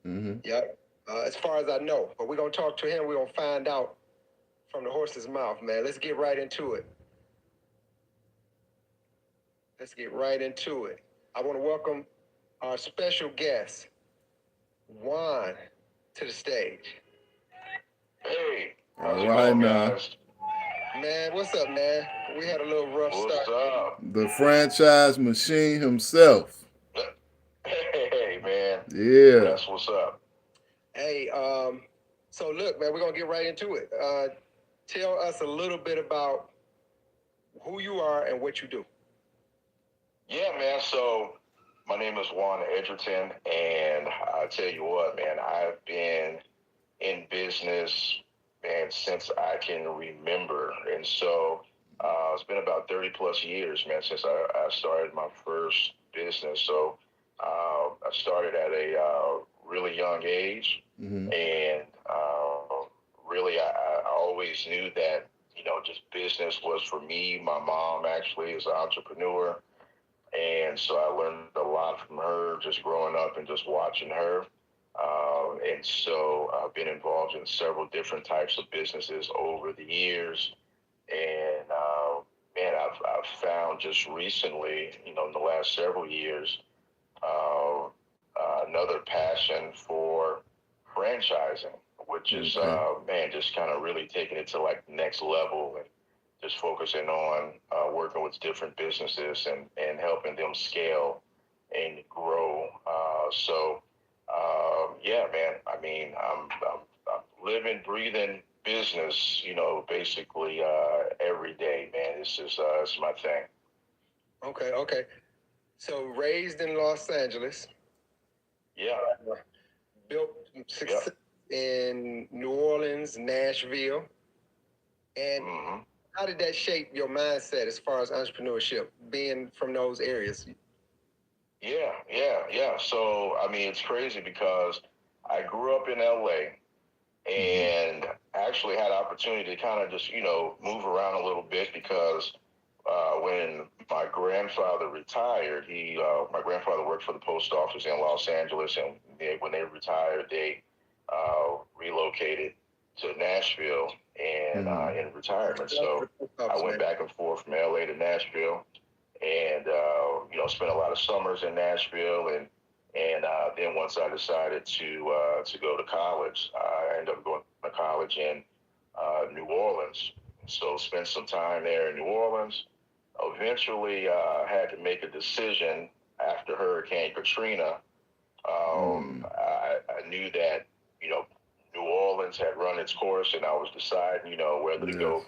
Yep. As far as I know, but we're gonna talk to him. We're gonna find out from the horse's mouth, man. Let's get right into it. Let's get right into it. I want to welcome our special guest, Juan, to the stage. Hey, how's All it right going, now. guys? Man, what's up, man? We had a little rough What's start. up? The franchise machine himself. Hey, man, Yeah. that's what's up. Hey, so look, man, we're gonna get right into it. Tell us a little bit about who you are and what you do. Yeah, man. So my name is Juan Edgerton, and I tell you what, man, I've been in business, man, since I can remember, and so it's been about 30 plus years, man, since I started my first business. So I started at a really young age, Mm-hmm. and really, I always knew that, just business was for me. My mom actually is an entrepreneur, and so I learned a lot from her just growing up and just watching her. And so I've been involved in several different types of businesses over the years. And man, I've found just recently, in the last several years, uh, another passion for franchising, which is, Okay. man, just kind of really taking it to like the next level and just focusing on working with different businesses and helping them scale and grow. Yeah, man, I mean, I'm living, breathing business, basically every day, man. It's my thing. Okay, okay. So raised in Los Angeles, Yeah, built yeah. success in New Orleans, Nashville, and Hmm. how did that shape your mindset as far as entrepreneurship, being from those areas? Yeah, yeah, yeah. So, I mean, it's crazy because I grew up in LA Mm-hmm. and actually had opportunity to kind of just, move around a little bit because when my grandfather retired, my grandfather worked for the post office in Los Angeles, and when they retired, they relocated to Nashville and Mm-hmm. in retirement. Love for So the post I office, went man. back and forth from LA to Nashville, and spent a lot of summers in Nashville, and then once I decided to go to college, I ended up going to college in New Orleans. So spent some time there in New Orleans. Eventually, had to make a decision after Hurricane Katrina. I knew that you know New Orleans had run its course, and I was deciding whether to Yes. go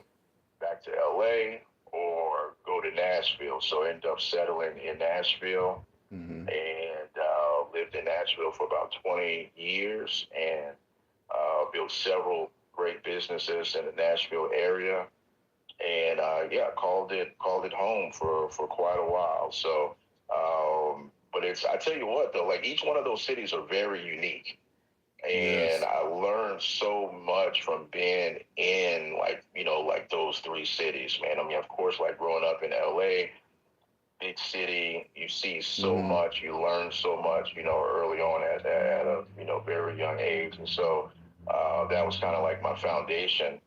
back to LA or go to Nashville. So I ended up settling in Nashville Mm-hmm. and lived in Nashville for about 20 years and built several great businesses in the Nashville area. And yeah, called it home for quite a while. So, but I tell you what though, like each one of those cities are very unique, and Yes. I learned so much from being in like those three cities, man. I mean, of course, like growing up in LA, big city, you see so Mm-hmm. much, you learn so much, early on at a very young age, and so that was kind of like my foundation.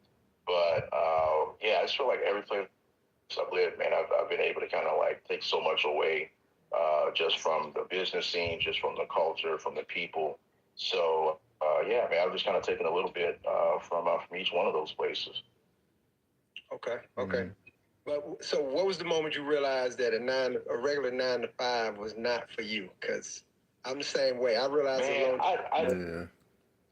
But yeah, I just feel like every place I've lived, man, I've been able to kind of like take so much away, just from the business scene, just from the culture, from the people. So yeah, man, I've just kind of taken a little bit from each one of those places. Okay, okay. Mm-hmm. But so, what was the moment you realized that a regular 9 to 5 was not for you? Because I'm the same way. I realized a Man, long. Yeah.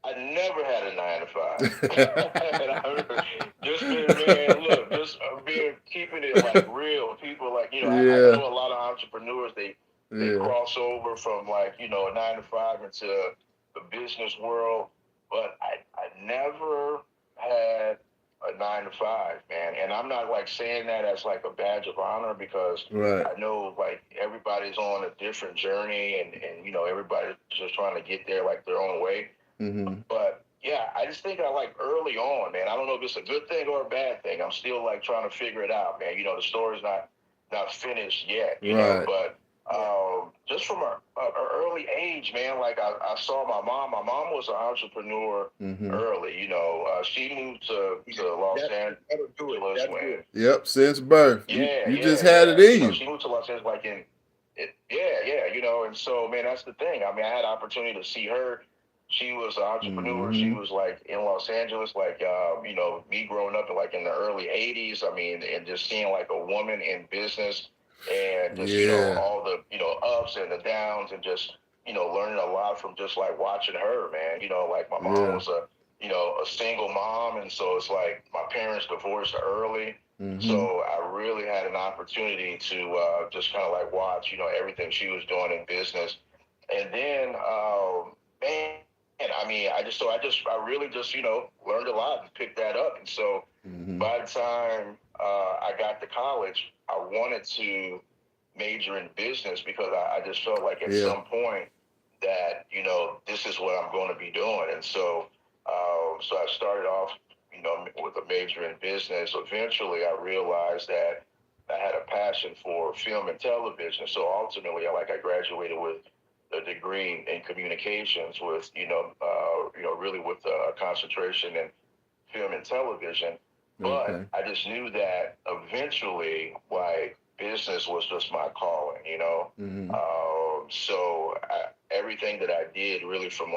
I never had a 9 to 5. And just been, man, look, just being keeping it like real. People like, I Yeah. know a lot of entrepreneurs, they Yeah. cross over from like, a 9 to 5 into the business world, but I never had a 9 to 5, man. And I'm not like saying that as like a badge of honor because Right. I know like everybody's on a different journey and everybody's just trying to get there like their own way. Mm-hmm. But yeah, I just think I like early on, man. I don't know if it's a good thing or a bad thing. I'm still like trying to figure it out, man. The story's not finished yet, Right. but just from a early age, man. Like I saw my mom. My mom was an entrepreneur Mm-hmm. early. She moved to Los That'll do it. Angeles That's when. good. Yep, since birth. Yeah, You yeah, just had yeah. it in you. She moved to Los Angeles like yeah. And so, man, that's the thing. I mean, I had opportunity to see her. She was an entrepreneur. She Mm-hmm. was like in Los Angeles, like me growing up in the early '80s. I mean, and just seeing like a woman in business, and just Yeah. all the ups and the downs, and just learning a lot from just like watching her, man. Like my mom Yeah. was a single mom, and so it's like my parents divorced early. Mm-hmm. So I really had an opportunity to just kind of like watch, everything she was doing in business. And then, man, I mean, I really just, learned a lot and picked that up. And so Mm-hmm. by the time I got to college, I wanted to major in business because I just felt like at some point that, this is what I'm going to be doing. And so I started off, with a major in business. Eventually, I realized that I had a passion for film and television. So ultimately, I graduated with a degree in communications with, really with a concentration in film and television. Okay. But I just knew that eventually, like, business was just my calling. Mm-hmm. Everything that I did really from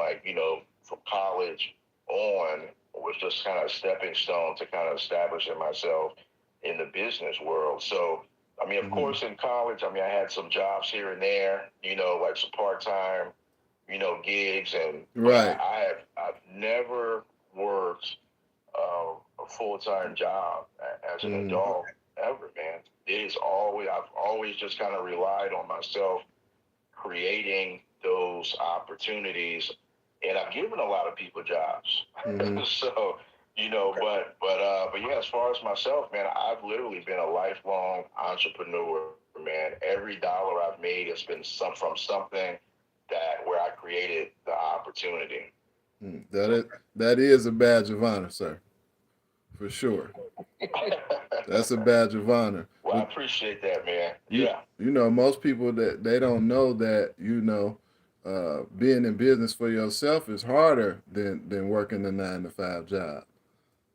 from college on was just kind of a stepping stone to kind of establishing myself in the business world. So, I mean, of course, in college, I mean, I had some jobs here and there, like some part-time, gigs, and Right. I've never worked a full-time job as an adult ever, man. I've always just kind of relied on myself creating those opportunities, and I've given a lot of people jobs. Mm-hmm. So, but yeah, as far as myself, man, I've literally been a lifelong entrepreneur, man. Every dollar I've made has been from something where I created the opportunity. That is a badge of honor, sir. For sure. That's a badge of honor. Well, I But appreciate that, man. you Yeah. most people that they don't know that being in business for yourself is harder than working a 9 to 5 job.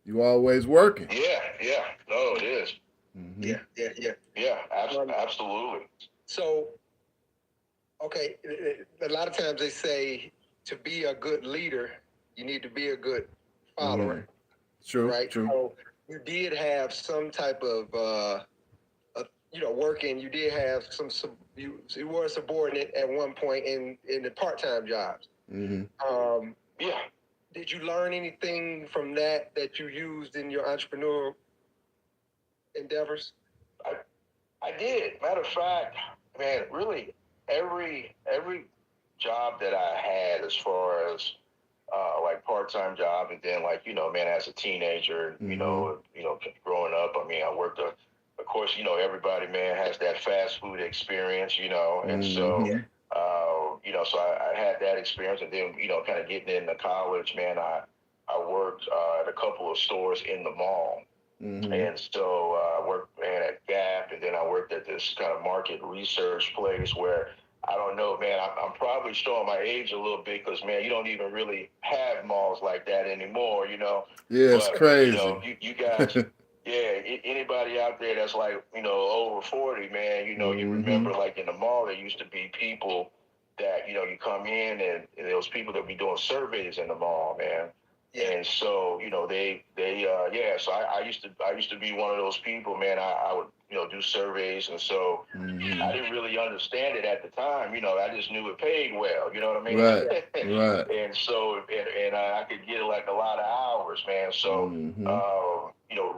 You always working. Yeah. No, it is. Mm-hmm. Yeah, absolutely. So, okay, a lot of times they say to be a good leader, you need to be a good follower. Mm-hmm. True. Right. True. So you did have some type of working. You did have you were a subordinate at one point in the part-time jobs. Mm-hmm. Yeah. Did you learn anything from that you used in your entrepreneurial endeavors? I did. Matter of fact, man, really every job that I had, as far as like part-time job, and then man, as a teenager, growing up, I mean, I worked of course, everybody, man, has that fast food experience, and so so I had that experience, and then kind of getting into college, man, I worked at a couple of stores in the mall. Mm-hmm. And so I worked, man, at Gap, and then I worked at this kind of market research place where, I don't know, man, I'm probably showing my age a little bit because, man, you don't even really have malls like that anymore, Yeah, it's but, crazy. you guys, yeah, anybody out there that's like, over 40, man, you remember like in the mall, there used to be people that, you come in, and there was people that be doing surveys in the mall, man. Yeah. And so, so I used to be one of those people, man. I would, do surveys. And so I didn't really understand it at the time. I just knew it paid well, you know what I mean? Right. Right. And so, and I could get like a lot of hours, man. So,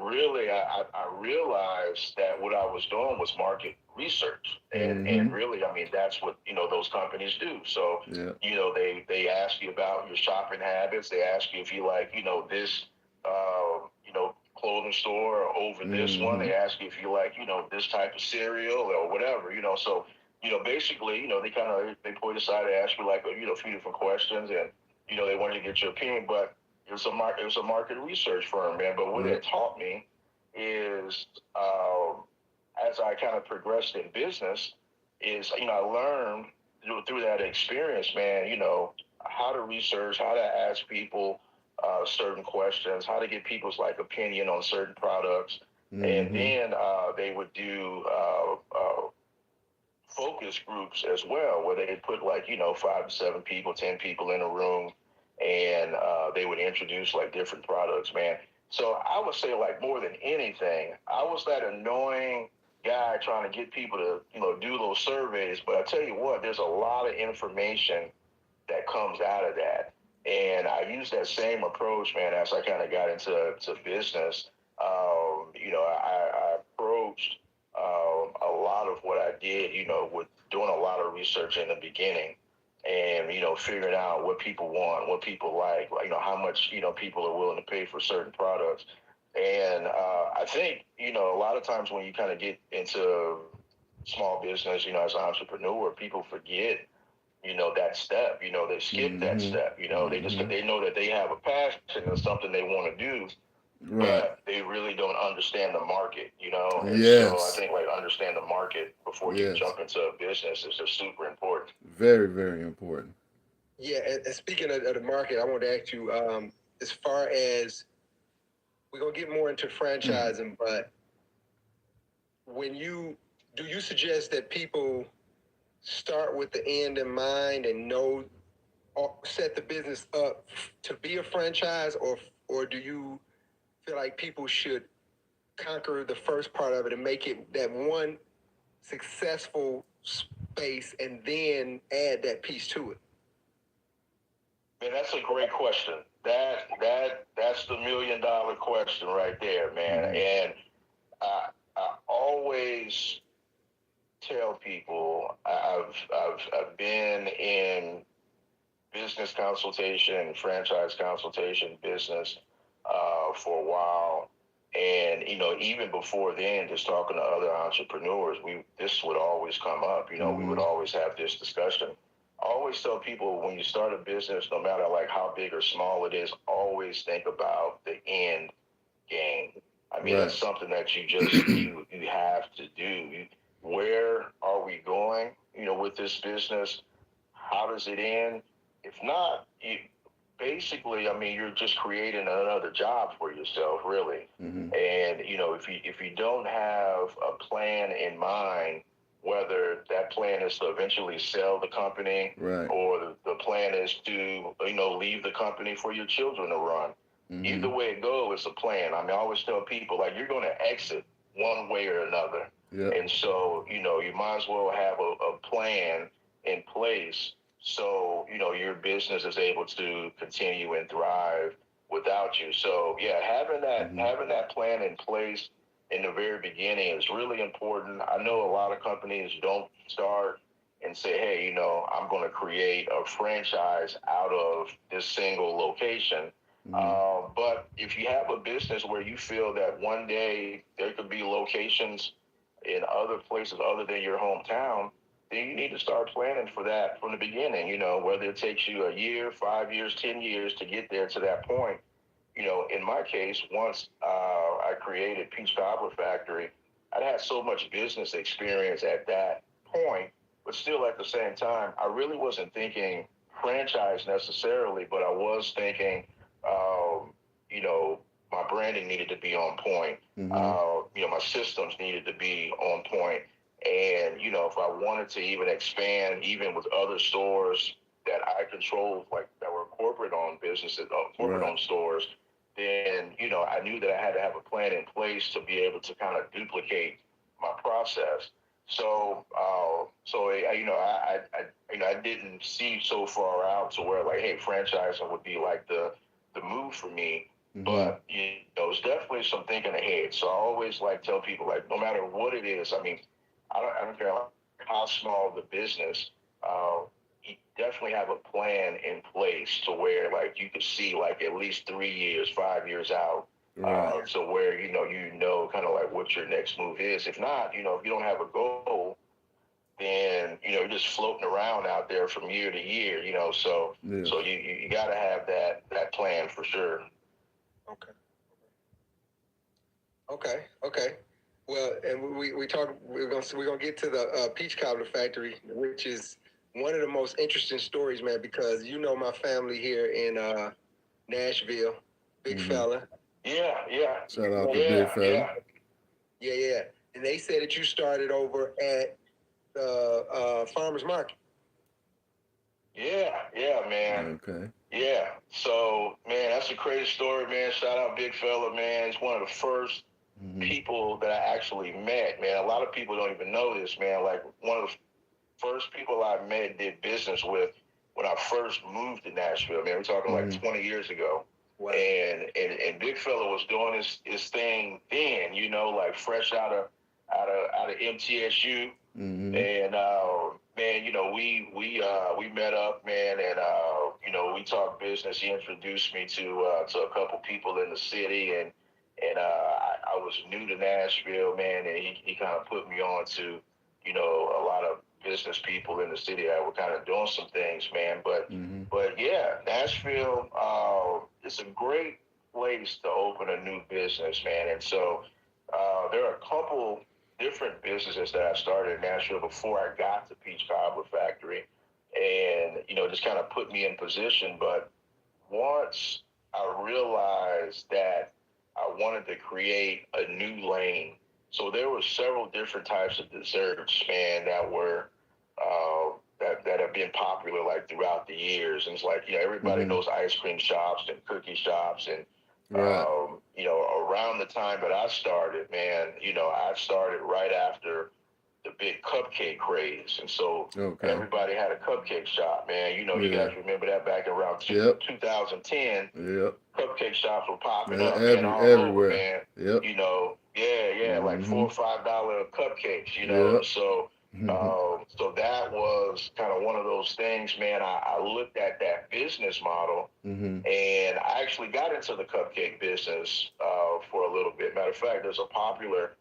really, I realized that what I was doing was market research. And really, I mean, that's what, those companies do. So, they ask you about your shopping habits. They ask you if you like, this, clothing store over this one. They ask you if you like, this type of cereal or whatever, So, basically, they put aside to ask you like, a few different questions, and, they wanted to get your opinion, but it was a market research firm, man. But what it taught me is, as I kind of progressed in business, is, I learned through that experience, man, how to research, how to ask people certain questions, how to get people's like opinion on certain products. And Mm-hmm. then they would do focus groups as well, where they put like, 5 to 7 people, 10 people in a room, and they would introduce like different products, man. So I would say, like, more than anything, I was that annoying guy trying to get people to, do those surveys. But I tell you what, there's a lot of information that comes out of that. And I use that same approach, man, as I kind of got into business. I approached a lot of what I did, with doing a lot of research in the beginning, and, figuring out what people want, what people like, how much, people are willing to pay for certain products. And I think, a lot of times when you kind of get into small business, as an entrepreneur, people forget, that step. They skip that Mm-hmm. step. Mm-hmm. They know that they have a passion and something they want to do, Right. but they really don't understand the market. And so I Yes. think, like, understand the market before you Yes. jump into a business is just super important. Very, very important. Yeah, and speaking of the market, I want to ask you, as far as we're gonna get more into franchising, but when you do you suggest that people start with the end in mind and know or set the business up to be a franchise, or do you feel like people should conquer the first part of it and make it that one successful space and then add that piece to it? Man, that's a great question. That's the $1 million question right there, man. Mm-hmm. And I always tell people I've been in business consultation, franchise consultation business for a while. And, even before then, just talking to other entrepreneurs, this would always come up. We would Mm-hmm. always have this discussion. I always tell people, when you start a business, no matter like how big or small it is, always think about the end game. I mean, Right. that's something that you have to do. Where are we going, with this business? How does it end? If not, basically, I mean, you're just creating another job for yourself, really. Mm-hmm. And, if you don't have a plan in mind, whether that plan is to eventually sell the company, Right. or the plan is to, leave the company for your children to run. Mm-hmm. Either way it goes, it's a plan. I mean, I always tell people, like, you're going to exit one way or another. Yep. And so, you might as well have a plan in place, so, your business is able to continue and thrive without you. So, yeah, Mm-hmm. having that plan in place in the very beginning is really important. I know a lot of companies don't start and say, hey, I'm going to create a franchise out of this single location. Mm-hmm. But if you have a business where you feel that one day there could be locations in other places other than your hometown, then you need to start planning for that from the beginning, whether it takes you a year, 5 years, 10 years to get there to that point. In my case, once I created Peach Cobbler Factory, I'd had so much business experience at that point, but still at the same time, I really wasn't thinking franchise necessarily, but I was thinking, um, you know, my branding needed to be on point. Mm-hmm. My systems needed to be on point. And, if I wanted to even expand, even with other stores that I controlled, like that were corporate owned businesses, corporate Right. owned stores, then, I knew that I had to have a plan in place to be able to kind of duplicate my process. So, I didn't see so far out to where, like, hey, franchising would be like the move for me. Mm-hmm. But, it's definitely some thinking ahead. So I always like tell people, like, no matter what it is, I mean, I don't care how small the business, you definitely have a plan in place to where, like, you could see, like, at least 3 years, 5 years out. Right. So where, kind of like what your next move is. If not, if you don't have a goal, then, you're just floating around out there from year to year, so, Yes. so you got to have that plan for sure. Okay. Okay. Okay. Well, and we talk. We're gonna get to the peach cobbler factory, which is one of the most interesting stories, man. Because you know my family here in Nashville, big Mm-hmm. fella. Yeah. Shout out to Yeah, Big Fella. Yeah. And they said that you started over at the farmers market. Yeah, man. Okay. Yeah. So, man, that's a crazy story, man. Shout out Big Fella, man. It's one of the first Mm-hmm. people that I actually met, man. A lot of people don't even know this, man. Like, one of the first people I met and did business with when I first moved to Nashville, man. We're talking like 20 years ago. Wow. And Big Fella was doing his thing then, you know, like fresh out of MTSU. Mm-hmm. And man, you know, we met up, man, and you know, we talked business. He introduced me to a couple people in the city, and I was new to Nashville, man, and he kind of put me on to, you know, a lot of business people in the city that were kind of doing some things, man. But yeah, Nashville, it's a great place to open a new business, man. And so there are a couple different businesses that I started in Nashville before I got to Peach Cobbler Factory, and you know, just kind of put me in position. But once I realized that I wanted to create a new lane, so there were several different types of desserts, man, that were that have been popular like throughout the years. And it's like, you know, everybody knows ice cream shops and cookie shops, and Right. you know, around the time that I started, man, you know, I started right after the big cupcake craze. And so everybody had a cupcake shop, man. You know, you guys remember that back around 2010. Yep. Cupcake shops were popping up, man, all over, man. Yep. You know, like $4 or $5 cupcakes, you know. Yep. So so that was kind of one of those things, man. I looked at that business model, and I actually got into the cupcake business for a little bit. Matter of fact, there's a popular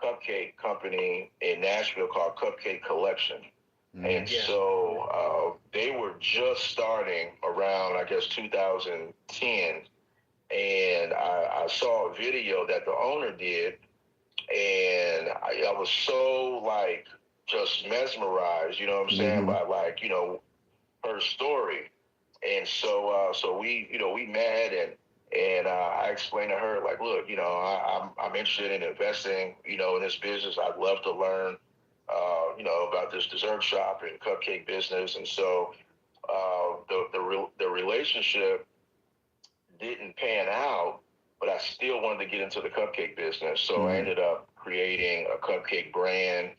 cupcake company in Nashville called Cupcake Collection. And so they were just starting around, I guess, 2010. And I saw a video that the owner did, and I was so like just mesmerized, you know what I'm saying, by like, you know, her story. And so we met, and I explained to her, like, look, you know, I'm interested in investing, you know, in this business. I'd love to learn, you know, about this dessert shop and cupcake business. And so the relationship didn't pan out, but I still wanted to get into the cupcake business. So I ended up creating a cupcake brand,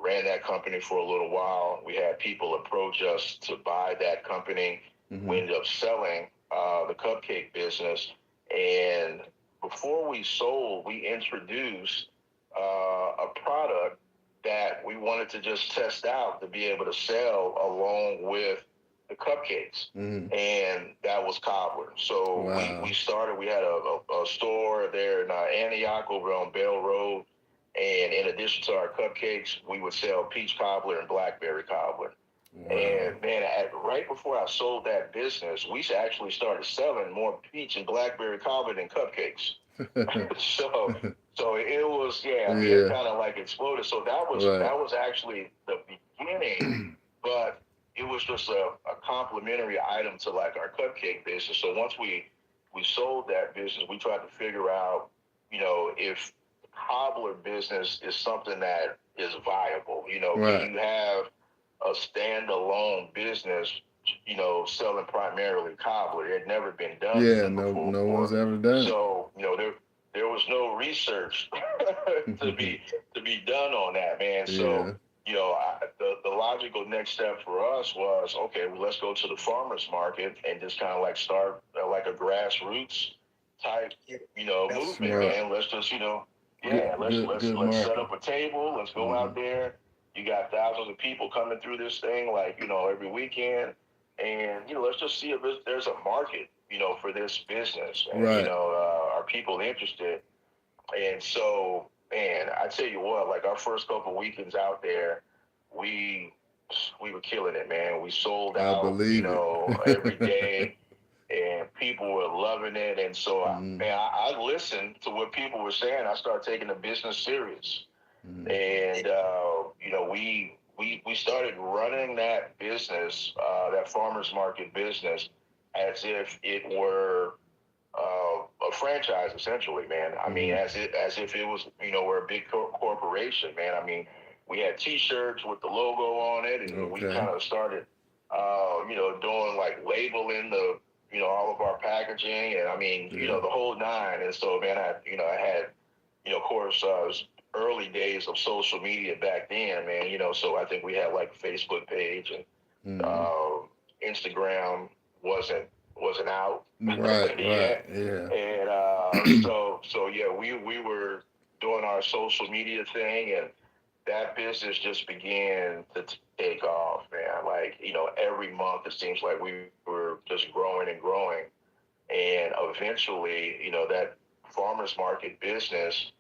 ran that company for a little while. We had people approach us to buy that company. We ended up selling the cupcake business. And before we sold, we introduced a product that we wanted to just test out to be able to sell along with the cupcakes, and that was cobbler. So we started. We had a store there in Antioch over on Bell Road, and in addition to our cupcakes, we would sell peach cobbler and blackberry cobbler. And man, right before I sold that business, we actually started selling more peach and blackberry cobbler than cupcakes. So it was it kind of like exploded. So that was actually the beginning, but it was just a complementary item to like our cupcake business. So once we sold that business, we tried to figure out, you know, if cobbler business is something that is viable. You know, can you have a standalone business, you know, selling primarily cobbler? It had never been done. No one's ever done it. So, you know, there was no research to be done on that, man. So, you know, the logical next step for us was, okay, well, let's go to the farmers market and just kind of like start like a grassroots type, you know, movement, man. Let's just, you know, let's set up a table. Let's go out there. You got thousands of people coming through this thing, like, you know, every weekend. And, you know, let's just see if there's a market, you know, for this business. And, you know, are people interested? And so, man, I tell you what, like our first couple weekends out there, we were killing it, man. We sold out, you know, every day. And people were loving it. And so, I listened to what people were saying. I started taking the business serious. And, we started running that business, that farmer's market business, as if it were a franchise, essentially, man. I mean, as if it was, we're a big corporation, man. I mean, we had T-shirts with the logo on it, and we kind of started, doing like labeling all of our packaging, and I mean, the whole nine. And so, man, I had, of course, early days of social media back then, man. So I think we had like a Facebook page, and Instagram wasn't out. Right, yet. Yeah. And so yeah, we were doing our social media thing, and that business just began to take off, man. Like, every month it seems like we were just growing and growing. And eventually, that farmers market business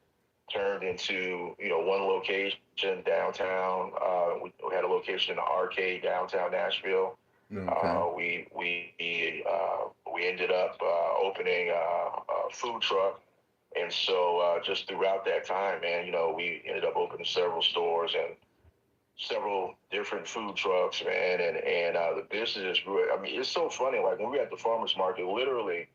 turned into, one location downtown. We had a location in the Arcade downtown Nashville. Okay. We ended up opening a food truck. And so just throughout that time, man, we ended up opening several stores and several different food trucks, man, and the business grew. I mean, it's so funny. Like, when we were at the farmers market, literally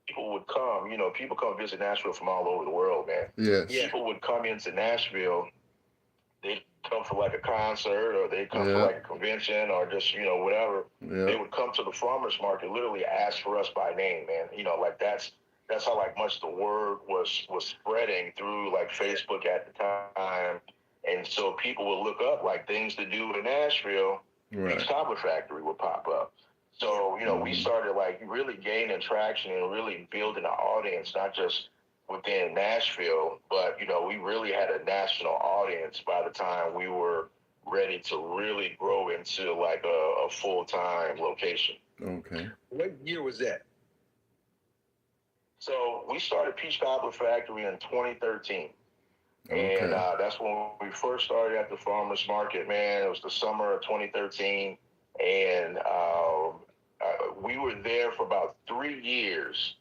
people would come. People come visit Nashville from all over the world, man. Yes. People would come into Nashville. They'd come for like a concert, or they'd come for like a convention, or just whatever. They would come to the farmers market, literally ask for us by name, man. Like that's how like much the word was spreading through like Facebook at the time. And so people would look up like things to do in Nashville. Peach Cobbler Factory would pop up. So, we started like really gaining traction and really building an audience, not just within Nashville, but, we really had a national audience by the time we were ready to really grow into like a full-time location. Okay. What year was that? So we started Peach Cobbler Factory in 2013. Okay. And that's when we first started at the farmers market, man. It was the summer of 2013. And we were there for about 3 years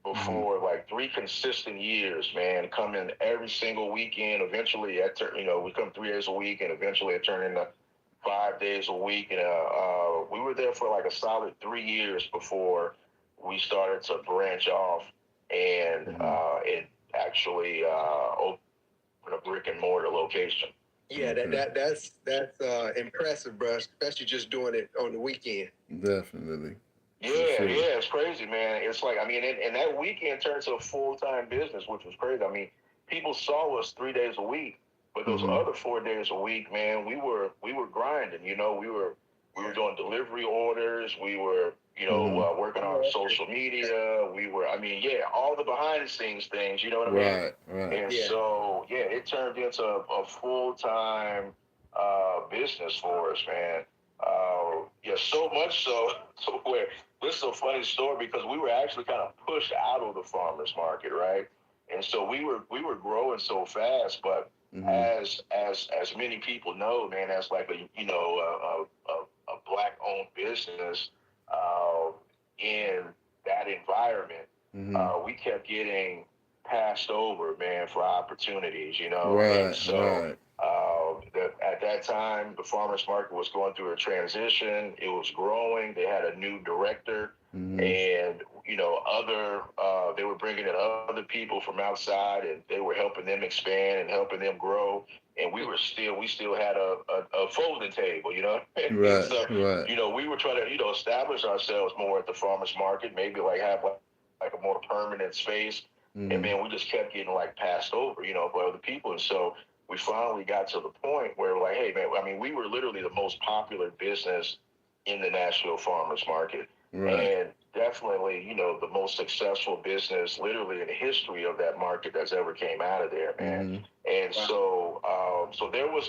before, like 3 consistent years, man, coming every single weekend. Eventually, we come 3 days a week, and eventually it turned into 5 days a week. And we were there for like a solid 3 years before we started to branch off, and it actually opened a brick and mortar location. Yeah, that's impressive, bro. Especially just doing it on the weekend. Definitely. Yeah, it's crazy, man. It's like, I mean, and that weekend turned to a full-time business, which was crazy. I mean, people saw us 3 days a week, but those other 4 days a week, man, we were grinding. We were doing delivery orders. We were, working on social media. We were, all the behind-the-scenes things. You know what I mean? Right. And so, it turned into a full-time business for us, man. So much so where this is a funny story, because we were actually kind of pushed out of the farmers market, right? And so we were growing so fast, but as many people know, man, as like a Black-owned business in that environment, we kept getting passed over, man, for opportunities, And so at that time, the farmers market was going through a transition. It was growing. They had a new director, and they were bringing in other people from outside, and they were helping them expand and helping them grow. And we still had a folding table, Right. So, we were trying to establish ourselves more at the farmers market, maybe like have like a more permanent space. And man, we just kept getting like passed over, by other people. And so we finally got to the point where we're like, hey, man, I mean, we were literally the most popular business in the Nashville farmers market. And definitely, the most successful business literally in the history of that market that's ever came out of there, man. And so there was,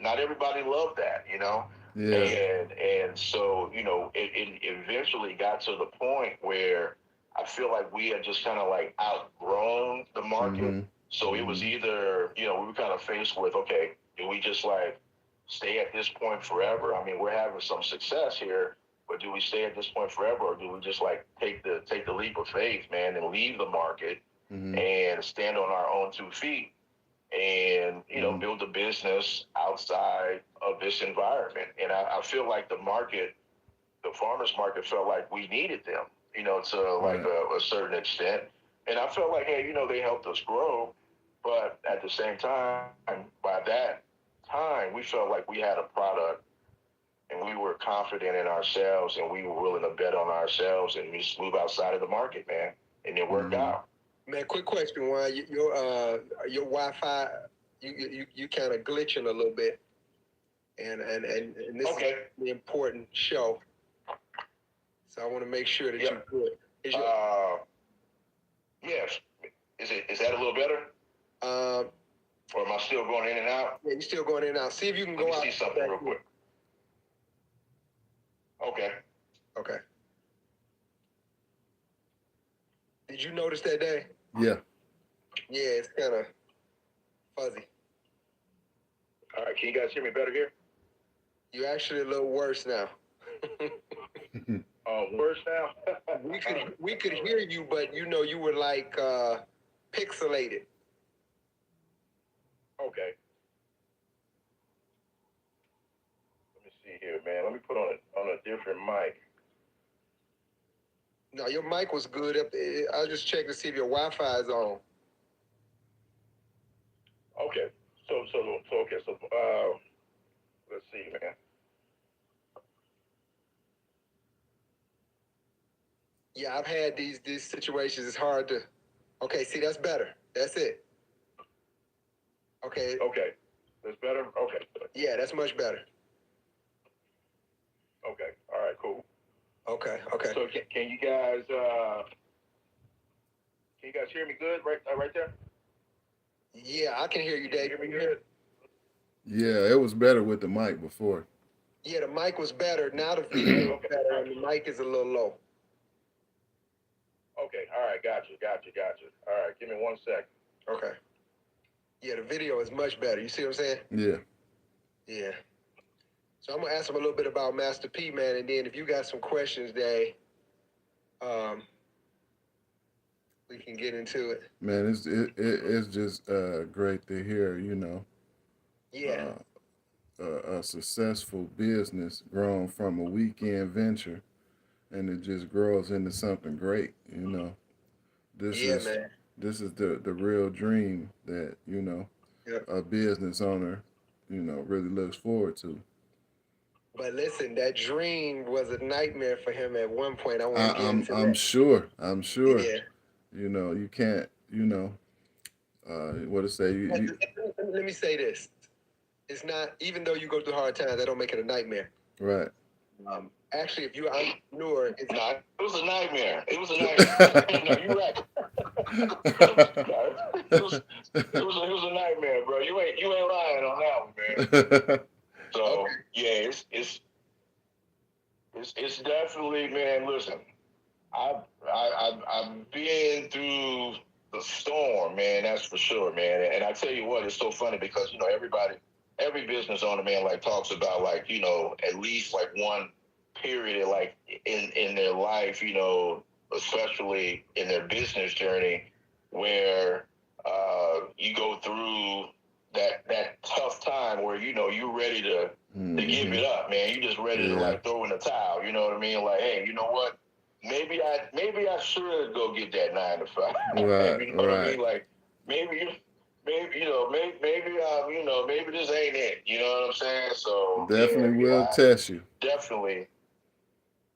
not everybody loved that, And so, it eventually got to the point where I feel like we had just kind of like outgrown the market. So it was either, we were kind of faced with, okay, do we just like stay at this point forever? I mean, we're having some success here, but do we stay at this point forever, or do we just like take the leap of faith, man, and leave the market and stand on our own 2 feet and build a business outside of this environment? And I feel like the farmers market, felt like we needed them, to like a certain extent. And I felt like, hey, they helped us grow, but at the same time, by that time, we felt like we had a product and we were confident in ourselves and we were willing to bet on ourselves and just move outside of the market, man. And it worked out. Man, quick question, Juan. Your Wi-Fi, you kind of glitching a little bit, and this is the important show, so I want to make sure that you're good. Yes. Is that a little better? Or am I still going in and out? Yeah, you're still going in and out. See if you can Let go out. me see something real quick. Okay. Did you notice that day? Yeah. Yeah, it's kind of fuzzy. All right, can you guys hear me better here? You're actually a little worse now. Worse now? we could hear you, but you were like pixelated. Okay. Let me see here, man. Let me put on a different mic. No, your mic was good. I'll just check to see if your Wi-Fi is on. Okay. So let's see, man. Yeah, I've had these situations. It's hard to. Okay, see, that's better. That's it. Okay. Okay. That's better? Okay. Yeah, that's much better. Okay. All right, cool. Okay. So can you guys hear me good right there? Yeah, I can hear you, Dave. Hear me good? Yeah, it was better with the mic before. Yeah, the mic was better. Now the video is better, and the mic is a little low. Okay. All right. Gotcha. All right. Give me 1 second. Okay. Yeah, the video is much better. You see what I'm saying? Yeah. Yeah. So I'm gonna ask him a little bit about Master P, man, and then if you got some questions, Dave, we can get into it. Man, it's just great to hear, Yeah. a successful business grown from a weekend venture, and it just grows into something great. This is man. This is the real dream that a business owner really looks forward to. But listen, that dream was a nightmare for him at one point. I want to get into that. I'm sure. Yeah. You can't. What to say? Let me say this: it's not, even though you go through hard times, that don't make it a nightmare. Right. Actually, if you're an entrepreneur, it was a nightmare. It was a nightmare. No, you're right. It was a nightmare, bro. You ain't lying on that one, man. So yeah, it's definitely, man. Listen, I've been through the storm, man. That's for sure, man. And I tell you what, it's so funny because every business owner, man, like talks about like at least like one period like in their life, especially in their business journey, where you go through that tough time where you're ready to give it up, man. You just ready to like throw in the towel. You know what I mean? Like, hey, you know what? Maybe I should go get that 9 to 5. Right. You know what I mean? Like maybe this ain't it. You know what I'm saying? So definitely will test you. Definitely.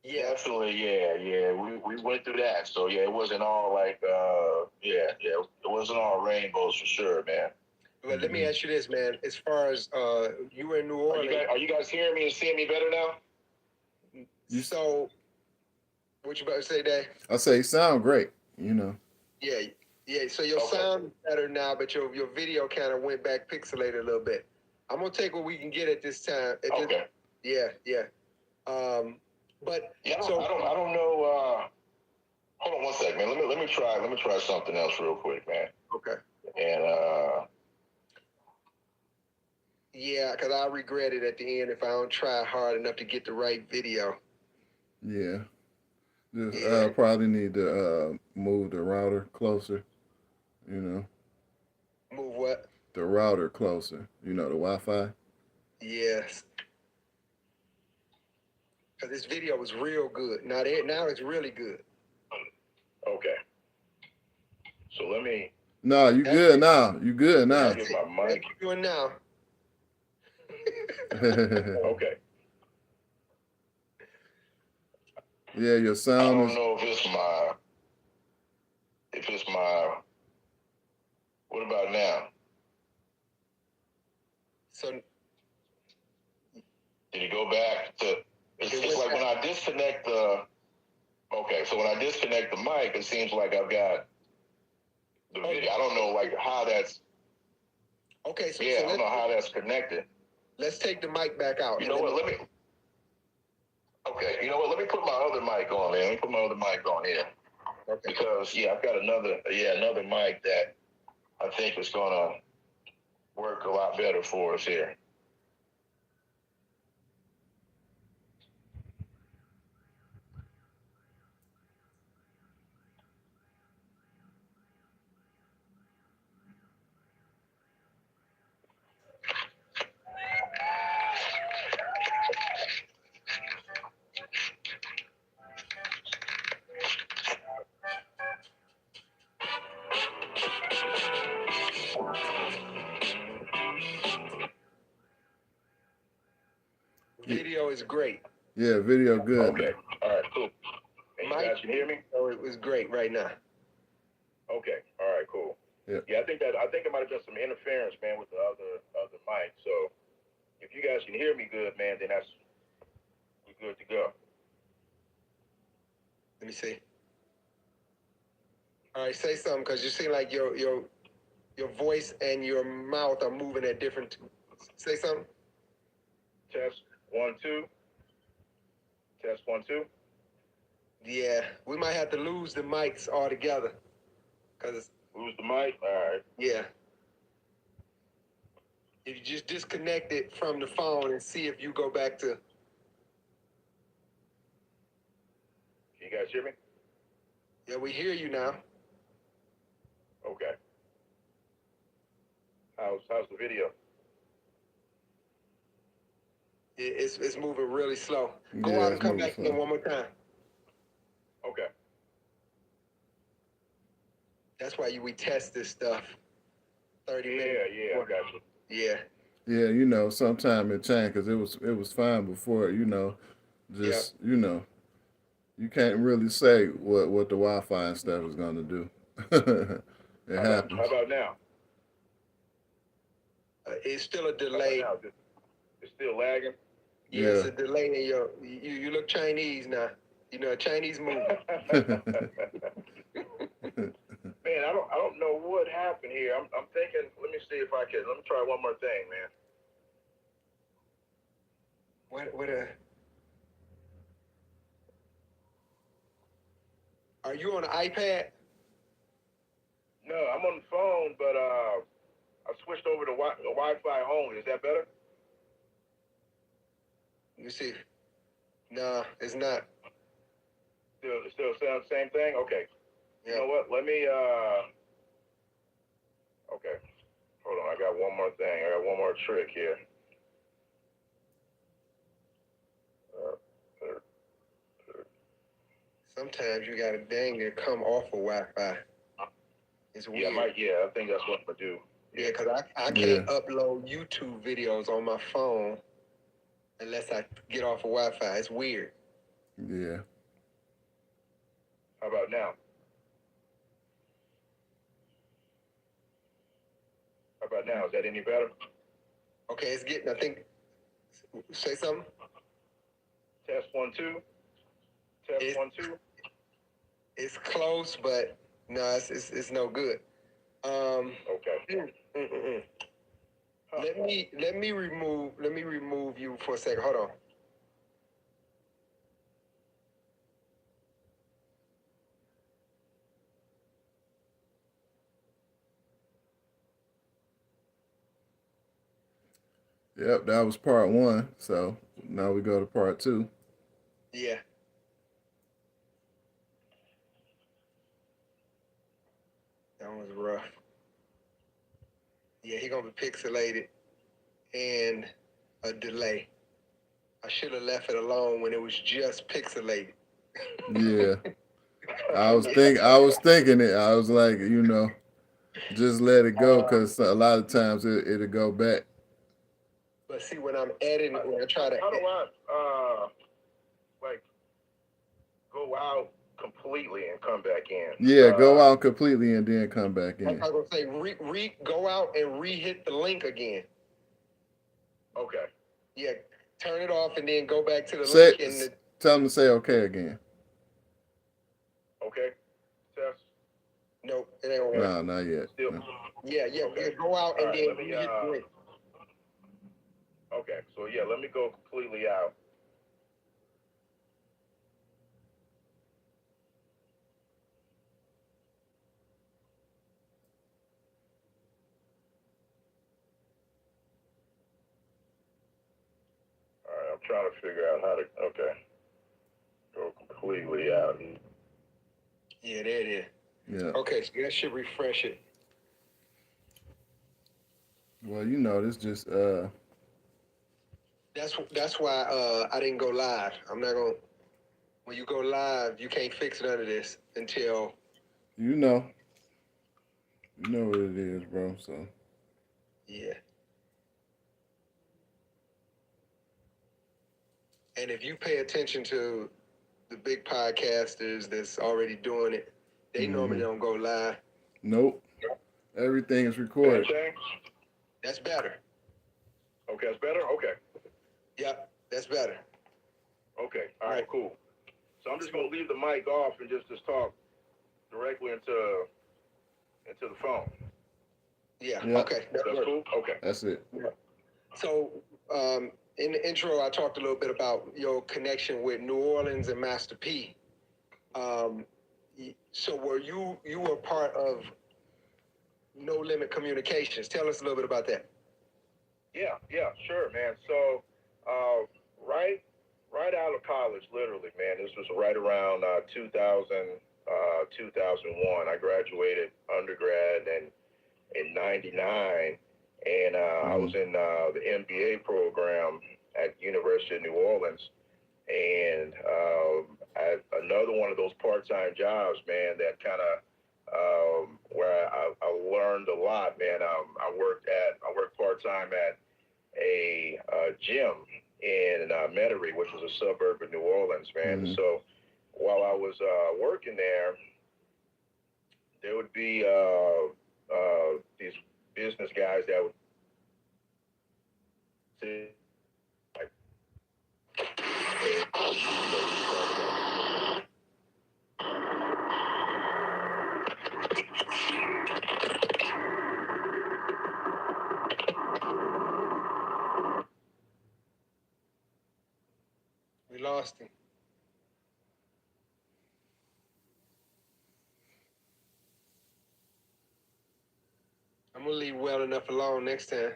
Yeah. Definitely, yeah. We went through that. So yeah, it wasn't all like it wasn't all rainbows for sure, man. But let me ask you this, man. As far as you were in New Orleans, are you guys hearing me and seeing me better now? So, what you about to say, Dave? I say you sound great. Yeah. So your sound is better now, but your video kind of went back pixelated a little bit. I'm gonna take what we can get at this time. Yeah. But yeah, so I don't know. Hold on 1 second, man. Let me try something else real quick, man. Okay. And yeah, because I regret it at the end if I don't try hard enough to get the right video. Yeah. Just Yeah, probably need to move the router closer. You know, move what? the router closer. You know, the Wi-Fi. Yes, because this video was real good. Now it's really good. Okay. So let me No, you That's good now. You good let me now. that's get it. my That's mic. what you're doing now. Okay. Yeah, your I sound don't is. know if it's my what about now? So Did it go back to it's like when I disconnect the okay, so when I disconnect the mic, it seems like I've got the video. I don't know like how that's okay. So, yeah, so I don't know how that's connected. let's take the mic back out. You know what? Let me okay, you know what? Let me put my other mic on there. Let me put my other mic on here. Okay. Because I've got another mic that I think is gonna work a lot better for us here. Video is great. Yeah, video good. Okay. All right, cool. And you Mike, guys can hear me? oh, it was great right now. Okay. All right, cool. Yeah. Yeah, I think it might have been some interference, man, with the other mic. So if you guys can hear me good, man, then we're good to go. Let me see. All right, say something because you seem like your voice and your mouth are moving at different. Say something. Test 1 2. Test 1 2. Yeah, we might have to lose the mics altogether. Cause Lose the mic. All right. yeah, if you just disconnect it from the phone and see if you go back to. Can you guys hear me? Yeah, we hear you now. Okay. How's the video? It's moving really slow. Go Yeah, out and it's come moving back in slow. one more time. Okay. That's why we test this stuff. 30 minutes. Yeah, I got you. Yeah. Yeah, you know, sometime it changed because it was fine before. You know, just you know, you can't really say what the Wi-Fi and stuff is gonna do. It happens. How about now? It's still a How delay. about now? It's still lagging. Yeah, it's a delay in you look Chinese now. You know, a Chinese movie. Man, I don't know what happened here. I'm thinking. Let me see if I can. Let me try one more thing, man. What are you on an iPad? No, I'm on the phone, but I switched over to Wi-Fi only. Is that better? Let me see. No, it's not. Still sounds the same thing. Okay. Yeah. You know what? Let me. Okay. Hold on. I got one more thing. I got one more trick here. Sometimes you gotta dang near come off of Wi-Fi. It's weird. I think that's what I'm gonna do. Yeah, because I can't upload YouTube videos on my phone unless I get off of Wi-Fi. It's weird. Yeah. How about now? How about now? Is that any better? Okay, it's getting. I think. Say something. Test 1 2. Test 1 2. It's close, but no, it's no good. Okay. Let me remove you for a second. Hold on. Yep, that was part one. So now we go to part two. Yeah. That was rough. Yeah, he gonna be pixelated and a delay. I should have left it alone when it was just pixelated. Yeah. I was thinking it. I was like, just let it go because a lot of times it'll go back. But see, when I'm editing, when I try to, How do I like go out completely and come back in? Yeah, go out completely and then come back I in. was gonna say go out and re-hit the link again. Okay. Yeah, turn it off and then go back to the Say, link in the. tell them to say okay again. Okay. Test. Nope, it ain't gonna work. No, not yet. Still. No. Yeah, Okay. go out and All right, then let me, re-hit the link. Okay. So yeah, let me go completely out. All right. I'm trying to figure out how to. Okay. Go completely out. Yeah, there it is. Yeah. Okay, so that should refresh it. Well, this just That's why I didn't go live. I'm not gonna. When you go live, you can't fix none of this until. you know what it is, bro. So Yeah. And if you pay attention to the big podcasters that's already doing it, they normally don't go live. nope. Everything is recorded. That's better. Okay, that's better. Okay. Yep, that's better. Okay. All right. Cool. So I'm just gonna leave the mic off and just talk directly into the phone. Yeah. Yeah. Okay. That's cool. Okay. That's it. So in the intro, I talked a little bit about your connection with New Orleans and Master P. So were you were part of No Limit Communications? Tell us a little bit about that. Yeah, sure, man. So, right out of college, literally, man. This was right around 2000, 2001. I graduated undergrad in '99, and I was in the MBA program at University of New Orleans, and another one of those part-time jobs, man, that kind of where I learned a lot, man. I worked part-time at a gym in Metairie, which was a suburb of New Orleans, man. Mhm. So while I was working there would be these business guys that would say, like, We lost him. I'm gonna leave well enough alone next time.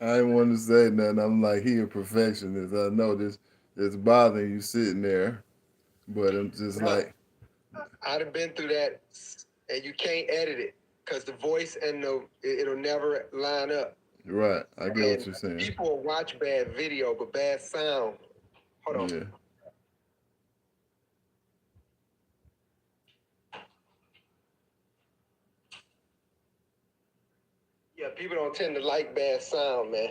I didn't want to say nothing. I'm like, he a perfectionist. I know this it's bothering you sitting there, but I'm just like, I'd have been through that, and you can't edit it because the voice and it'll never line up. right. I get And what you're saying. people will watch bad video, but bad sound. Hold on. Yeah. Yeah, people don't tend to like bad sound, man.